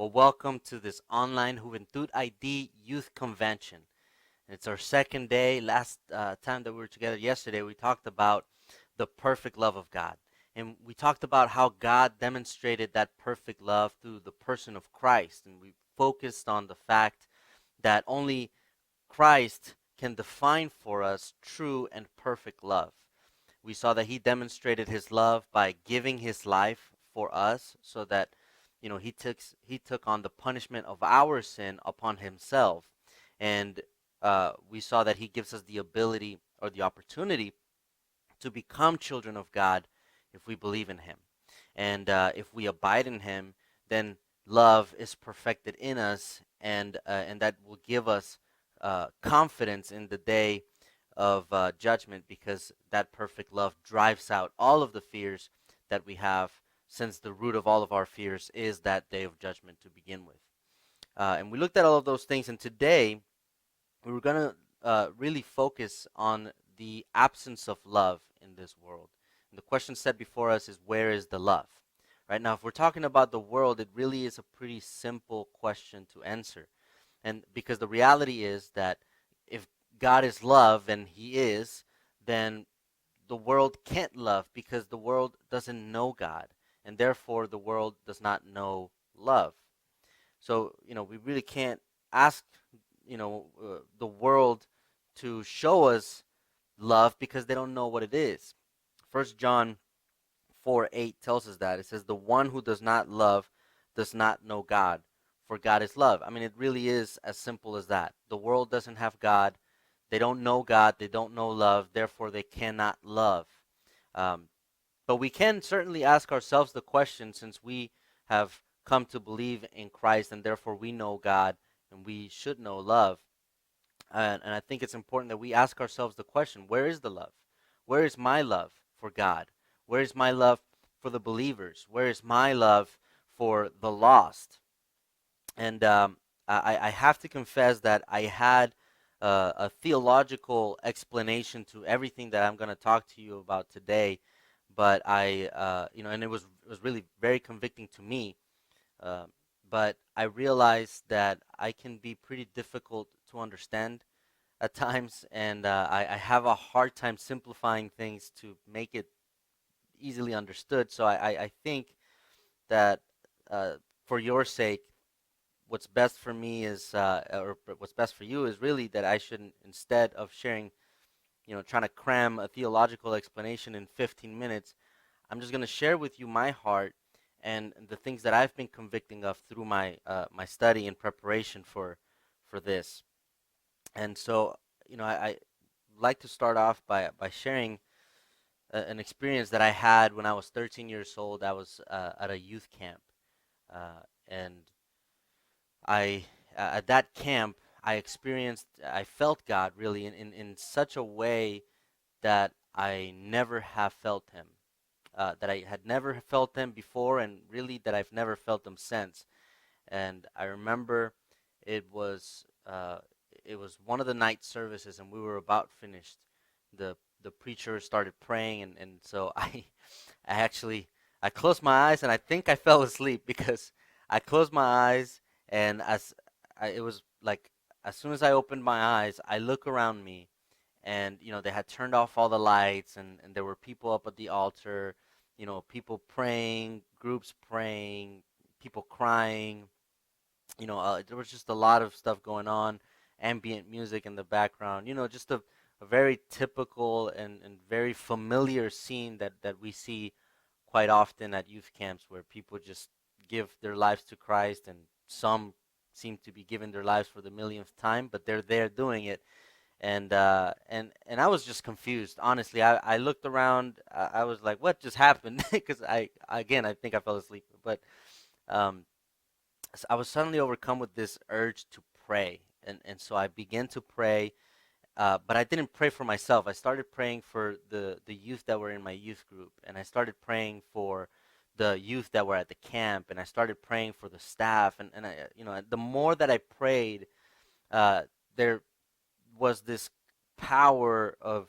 Well, welcome to this online Juventud ID Youth Convention. It's our second day. Last time that we were together yesterday, we talked about the perfect love of God. And we talked about how God demonstrated that perfect love through the person of Christ. And we focused on the fact that only Christ can define for us true and perfect love. We saw that he demonstrated his love by giving his life for us so that he took on the punishment of our sin upon himself. And we saw that he gives us the ability or the opportunity to become children of God if we believe in him. And if we abide in him, then love is perfected in us, and that will give us confidence in the day of judgment, because that perfect love drives out all of the fears that we have, since the root of all of our fears is that day of judgment to begin with. And we looked at all of those things, and today we were going to really focus on the absence of love in this world. And the question set before us is, where is the love? Right now, if we're talking about the world, it really is a pretty simple question to answer. And because the reality is that if God is love, and He is, then the world can't love, because the world doesn't know God. And therefore, the world does not know love. So, we really can't ask, the world to show us love, because they don't know what it is. First John 4:8 tells us that. It says, "The one who does not love does not know God, for God is love." I mean, it really is as simple as that. The world doesn't have God. They don't know God. They don't know love. Therefore, they cannot love. Um, but we can certainly ask ourselves the question, since we have come to believe in Christ, and therefore we know God, and we should know love. And I think it's important that we ask ourselves the question, where is the love? Where is my love for God? Where is my love for the believers? Where is my love for the lost? And I have to confess that I had a theological explanation to everything that I'm going to talk to you about today, but and it was really very convicting to me. Uh, but I realized that I can be pretty difficult to understand at times, and I have a hard time simplifying things to make it easily understood. So I think that uh, for your sake, what's best for me is, or what's best for you is really that I shouldn't, instead of sharing, trying to cram a theological explanation in 15 minutes, I'm just going to share with you my heart and the things that I've been convicting of through my study and preparation for this. And so, I like to start off by sharing an experience that I had when I was 13 years old. I was at a youth camp, and I at that camp I felt God really in such a way that I never have felt Him, that I had never felt Him before, and really that I've never felt Him since. And I remember it was uh, it was one of the night services, and we were about finished. The preacher started praying, and so I actually I closed my eyes, and I think I fell asleep because I closed my eyes, and it was like, as soon as I opened my eyes, I look around me, and they had turned off all the lights, and there were people up at the altar, people praying, groups praying, people crying. There was just a lot of stuff going on, ambient music in the background. Just a very typical and very familiar scene that we see quite often at youth camps, where people just give their lives to Christ, and some seem to be giving their lives for the millionth time, but they're there doing it. And I was just confused. Honestly, I looked around. I was like, "What just happened?" Because I think I fell asleep. But um, I was suddenly overcome with this urge to pray, and so I began to pray. But I didn't pray for myself. I started praying for the youth that were in my youth group, and I started praying for the youth that were at the camp, and I started praying for the staff. And the more that I prayed, uh, there was this power of,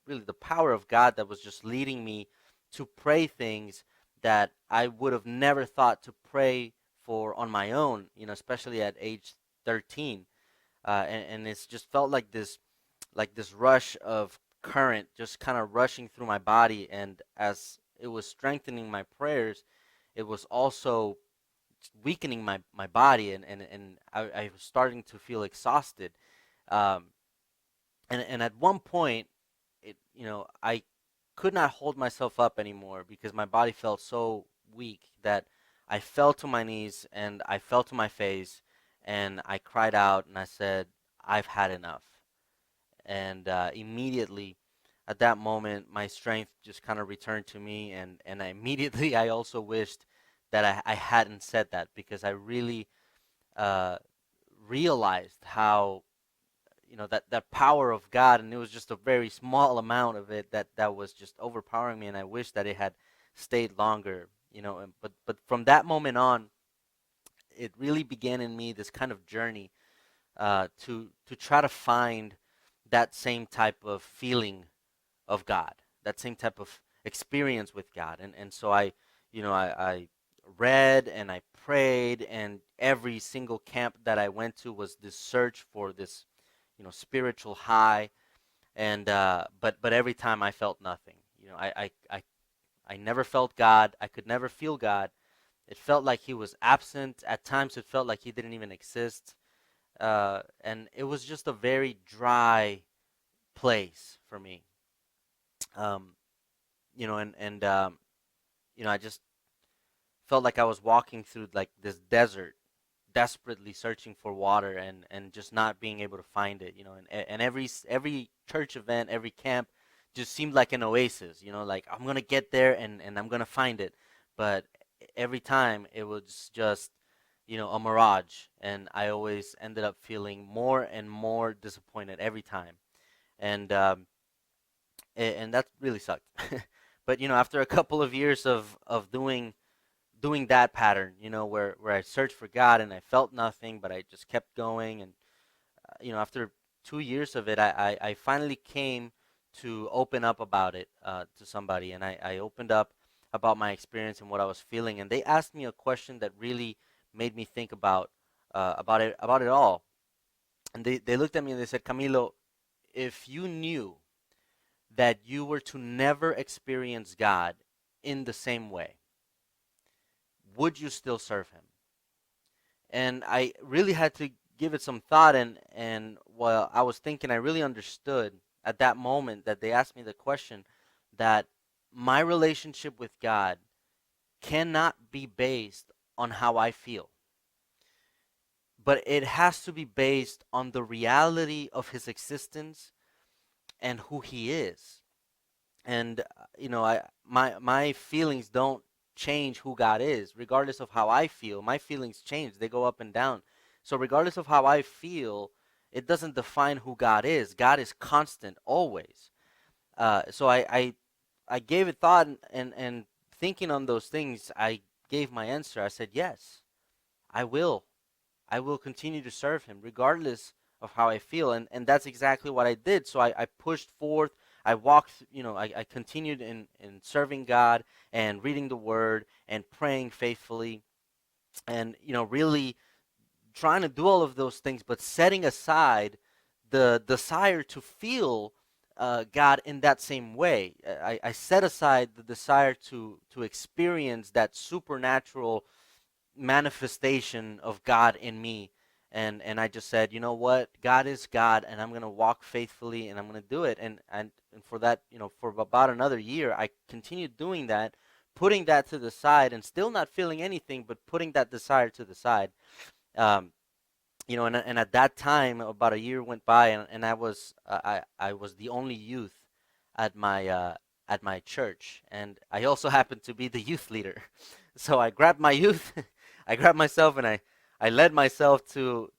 really the power of God that was just leading me to pray things that I would have never thought to pray for on my own, especially at age 13. And it's just felt like this rush of current just kind of rushing through my body. And as it was strengthening my prayers, it was also weakening my body, and I was starting to feel exhausted. Um, and at one point, I could not hold myself up anymore because my body felt so weak that I fell to my knees and I fell to my face and I cried out and I said, I've had enough. And immediately at that moment, my strength just kind of returned to me. And immediately I also wished that I hadn't said that, because I really uh, realized how, that power of God, and it was just a very small amount of it that was just overpowering me, and I wish that it had stayed longer. But from that moment on, it really began in me this kind of journey to try to find that same type of feeling of God, that same type of experience with God. And so I read and I prayed, and every single camp that I went to was this search for this, spiritual high. And but every time I felt nothing. I never felt God. I could never feel God. It felt like he was absent. At times it felt like he didn't even exist. And it was just a very dry place for me. Um, I just felt like I was walking through like this desert, desperately searching for water, and just not being able to find it. And every church event, every camp, just seemed like an oasis. Like I'm gonna get there and I'm gonna find it, but every time it was just a mirage, and I always ended up feeling more and more disappointed every time. And and that really sucked. But after a couple of years of doing that pattern, where I searched for God and I felt nothing, but I just kept going. And after 2 years of it, I finally came to open up about it to somebody, and I opened up about my experience and what I was feeling, and they asked me a question that really made me think about it all. And they looked at me and they said, Camilo, if you knew that you were to never experience God in the same way, would you still serve him? And I really had to give it some thought, and while I was thinking, I really understood at that moment that they asked me the question, that my relationship with God cannot be based on how I feel, but it has to be based on the reality of his existence and who he is. And my feelings don't change who God is. Regardless of how I feel, my feelings change, they go up and down. So regardless of how I feel, it doesn't define who God is. God is constant always. So I gave it thought, and thinking on those things, I gave my answer. I said, yes, I will. I will continue to serve him regardless of how I feel. And that's exactly what I did. So I pushed forth. I walked, I continued in serving God and reading the word and praying faithfully, and, really trying to do all of those things, but setting aside the desire to feel God in that same way. I set aside the desire to experience that supernatural manifestation of God in me. And I just said, you know what, God is God, and I'm gonna walk faithfully, and I'm gonna do it. And for that, for about another year, I continued doing that, putting that to the side, and still not feeling anything, but putting that desire to the side. Um, and at that time, about a year went by, and I was the only youth at my church, and I also happened to be the youth leader. So I grabbed my youth, I grabbed myself, and I led myself to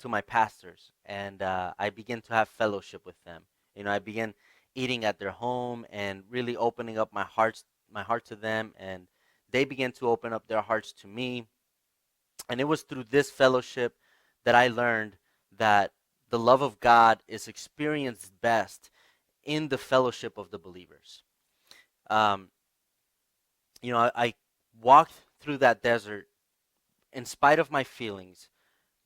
my pastors, and I began to have fellowship with them. I began eating at their home and really opening up my heart to them, and they began to open up their hearts to me. And it was through this fellowship that I learned that the love of God is experienced best in the fellowship of the believers. Um, I walked through that desert in spite of my feelings,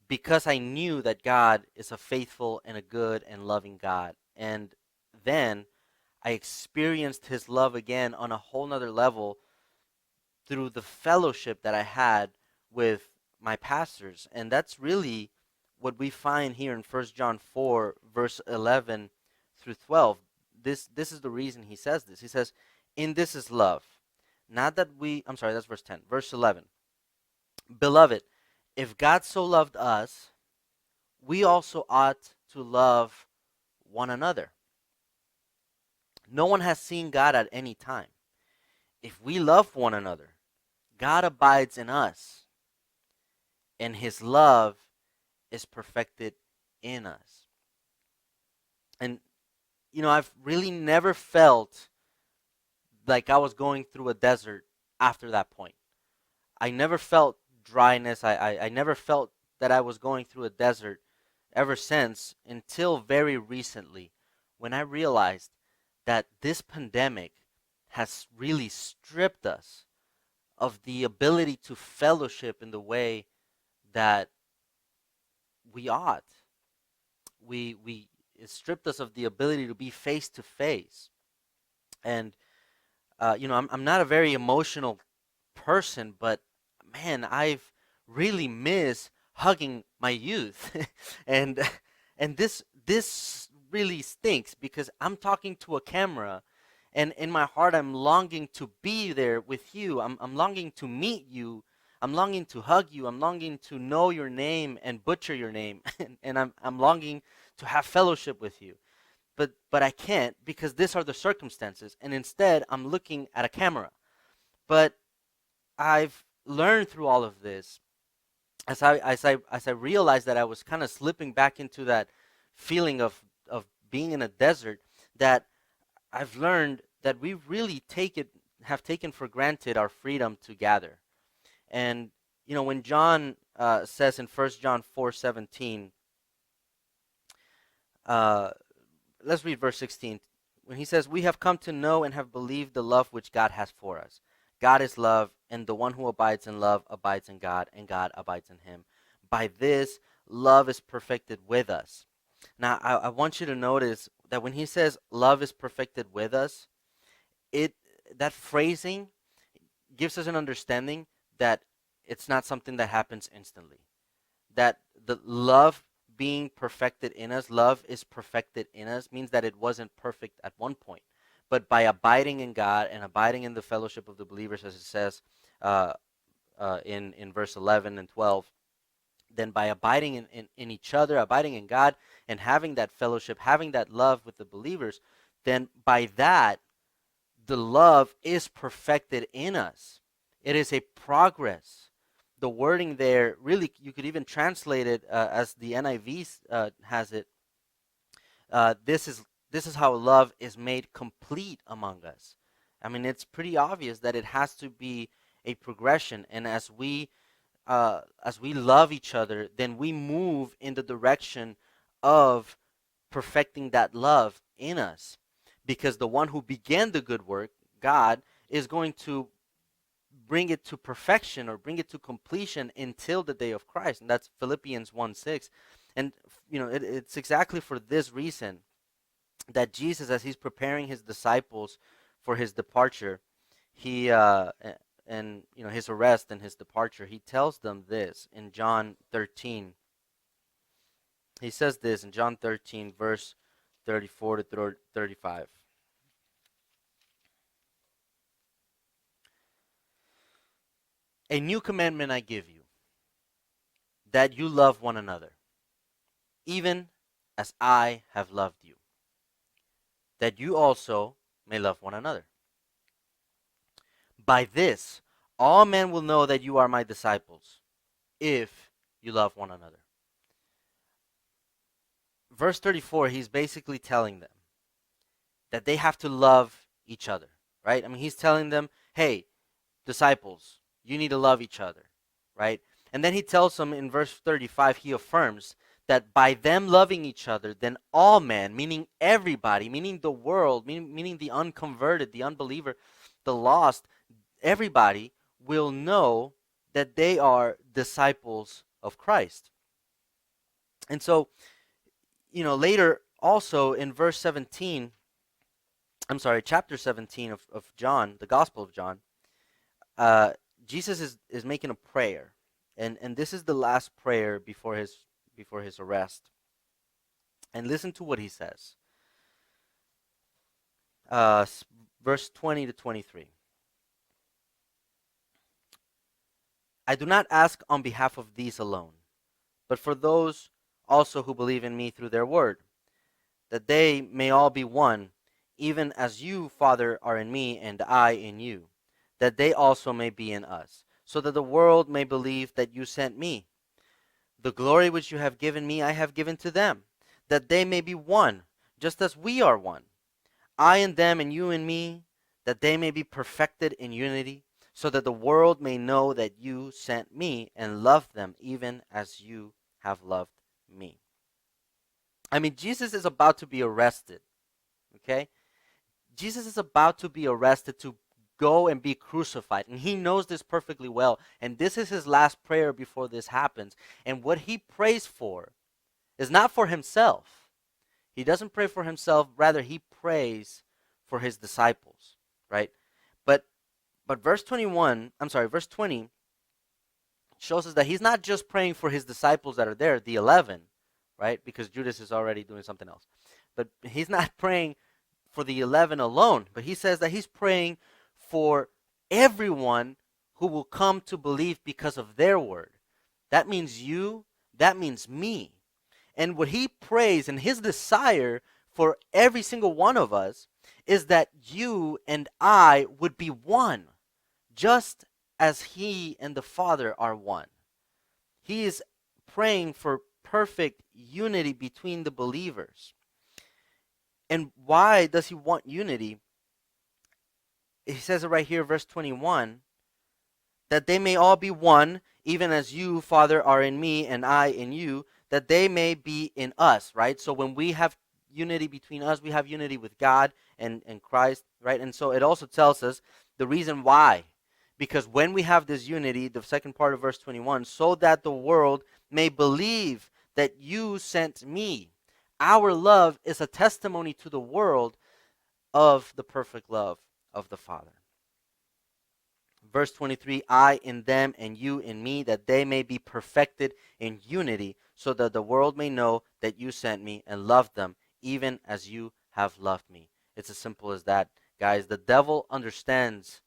because I knew that God is a faithful and a good and loving God. And then I experienced his love again on a whole nother level through the fellowship that I had with my pastors. And that's really what we find here in 1 John 4, verse 11 through 12. This is the reason he says this. He says, in this is love. Not that I'm sorry, that's verse 10. Verse 11. Beloved, if God so loved us, we also ought to love one another. No one has seen God at any time. If we love one another, God abides in us, and his love is perfected in us. And, I've really never felt like I was going through a desert after that point. I never felt dryness. I never felt that I was going through a desert ever since, until very recently, when I realized that this pandemic has really stripped us of the ability to fellowship in the way that we ought. It stripped us of the ability to be face to face. And I'm not a very emotional person, but man, I've really missed hugging my youth, and this really stinks, because I'm talking to a camera, and in my heart I'm longing to be there with you. I'm longing to meet you. I'm longing to hug you. I'm longing to know your name and butcher your name, and I'm longing to have fellowship with you. But I can't, because these are the circumstances, and instead I'm looking at a camera. But I've learned through all of this, as I realized that I was kind of slipping back into that feeling of being in a desert, that I've learned that we really have taken for granted our freedom to gather. And when John says in 1 John 4:17, let's read verse 16. When he says, we have come to know and have believed the love which God has for us. God is love, and the one who abides in love abides in God, and God abides in him. By this, love is perfected with us. Now, I want you to notice that when he says love is perfected with us, that phrasing gives us an understanding that it's not something that happens instantly. That the love being perfected in us, love is perfected in us, means that it wasn't perfect at one point. But by abiding in God and abiding in the fellowship of the believers, as it says in verse 11 and 12, then by abiding in each other, abiding in God, and having that fellowship, having that love with the believers, then by that, the love is perfected in us. It is a progress. The wording there, really, you could even translate it as the NIV has it. This is how love is made complete among us. I mean, it's pretty obvious that it has to be a progression, and as we love each other, then we move in the direction of perfecting that love in us, because the one who began the good work, God, is going to bring it to perfection, or bring it to completion until the day of Christ. And that's Philippians 1:6. And it's exactly for this reason that Jesus, as he's preparing his disciples for his departure, he and his arrest and his departure, he tells them this in John 13. He says this in John 13, verse 34 to 35. A new commandment I give you, that you love one another, even as I have loved you, that you also may love one another. By this, all men will know that you are my disciples, if you love one another. Verse 34, he's basically telling them that they have to love each other, right? I mean, he's telling them, hey, disciples, you need to love each other, right? And then he tells them in verse 35, he affirms that by them loving each other, then all men, meaning everybody, meaning the world, meaning the unconverted, the unbeliever, the lost, everybody will know that they are disciples of Christ. And so, later also in verse 17, chapter 17 of John, the Gospel of John, uh, Jesus is making a prayer. And this is the last prayer before his arrest. And listen to what he says. Uh, Verse 20 to 23. I do not ask on behalf of these alone, but for those also who believe in me through their word, that they may all be one, even as you, Father, are in me and I in you, that they also may be in us, so that the world may believe that you sent me. The glory which you have given me I have given to them, that they may be one, just as we are one. I in them and you in me, that they may be perfected in unity, so that the world may know that you sent me and loved them even as you have loved me. I mean, Jesus is about to be arrested, okay? Jesus is about to be arrested to go and be crucified, and he knows this perfectly well. And this is his last prayer before this happens. And what he prays for is not for himself. He doesn't pray for himself, rather he prays for his disciples, right? But verse 20 shows us that he's not just praying for his disciples that are there, the 11, right? Because Judas is already doing something else. But he's not praying for the 11 alone, but he says that he's praying for everyone who will come to believe because of their word. That means you, that means me. And what he prays and his desire for every single one of us is that you and I would be one, just as he and the Father are one. He is praying for perfect unity between the believers. And why does he want unity? He says it right here, verse 21, that they may all be one, even as you, Father, are in me and I in you, that they may be in us, right? So when we have unity between us, we have unity with God and Christ, right? And so it also tells us the reason why. Because when we have this unity, the second part of verse 21, so that the world may believe that you sent me. Our love is a testimony to the world of the perfect love of the Father. Verse 23, I in them and you in me, that they may be perfected in unity, so that the world may know that you sent me and loved them, even as you have loved me. It's as simple as that, guys. The devil understands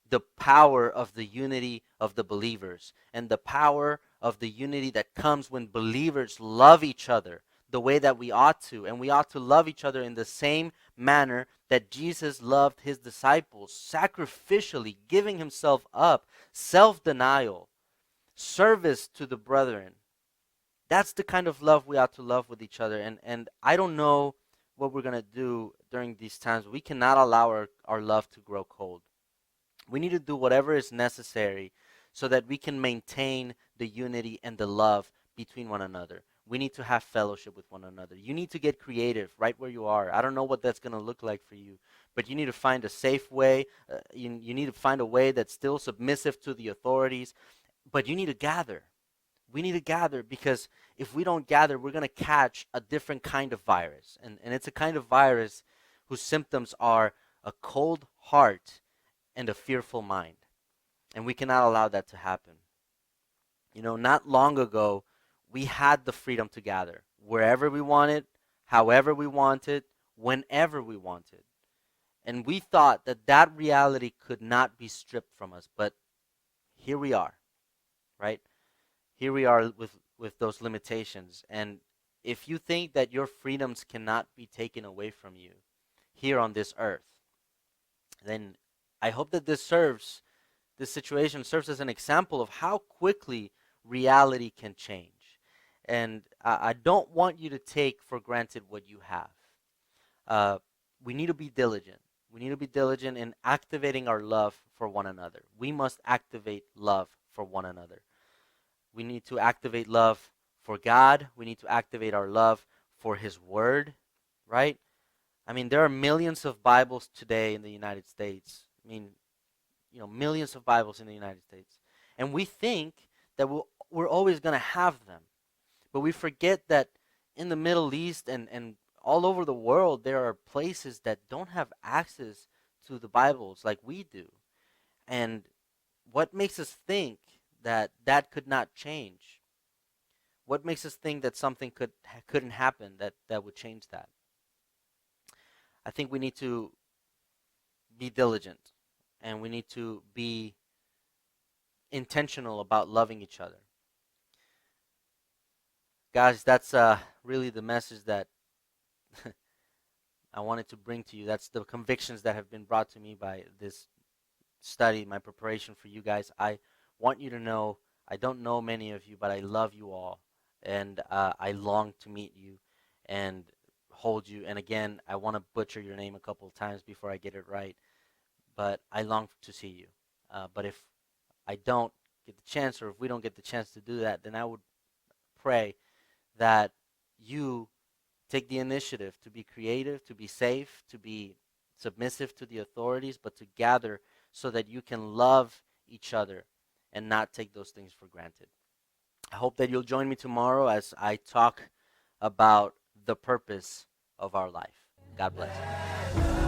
the power of the unity of the believers and the power of the unity that comes when believers love each other the way that we ought to. And we ought to love each other in the same manner that Jesus loved his disciples, sacrificially giving himself up, self-denial, service to the brethren. That's the kind of love we ought to love with each other. And I don't know what we're going to do during these times. We cannot allow our love to grow cold. We need to do whatever is necessary so that we can maintain the unity and the love between one another. We need to have fellowship with one another. You need to get creative right where you are. I don't know what that's going to look like for you, but you need to find a safe way. You need to find a way that's still submissive to the authorities, but you need to gather. We need to gather because if we don't gather, we're going to catch a different kind of virus. And it's a kind of virus whose symptoms are a cold heart and a fearful mind. And we cannot allow that to happen. Not long ago, we had the freedom to gather wherever we wanted, however we wanted, whenever we wanted. And we thought that reality could not be stripped from us. But here we are, right? Here we are with those limitations. And if you think that your freedoms cannot be taken away from you here on this earth, then I hope that this situation serves as an example of how quickly reality can change. And I don't want you to take for granted what you have. We need to be diligent. We need to be diligent in activating our love for one another. We must activate love for one another. We need to activate love for God. We need to activate our love for his word, right? I mean, there are millions of Bibles today in the United States. I mean, millions of Bibles in the United States. And we think that we're always going to have them. But we forget that in the Middle East and all over the world, there are places that don't have access to the Bibles like we do. And what makes us think that that could not change? What makes us think that something couldn't happen that would change that? I think we need to be diligent, and we need to be intentional about loving each other. Guys, that's really the message that I wanted to bring to you. That's the convictions that have been brought to me by this study, my preparation for you guys. I want you to know I don't know many of you, but I love you all, and I long to meet you and hold you. And again, I want to butcher your name a couple of times before I get it right, but I long to see you. But if I don't get the chance, or if we don't get the chance to do that, then I would pray that you take the initiative to be creative, to be safe, to be submissive to the authorities, but to gather so that you can love each other and not take those things for granted. I hope that you'll join me tomorrow as I talk about the purpose of our life. God bless.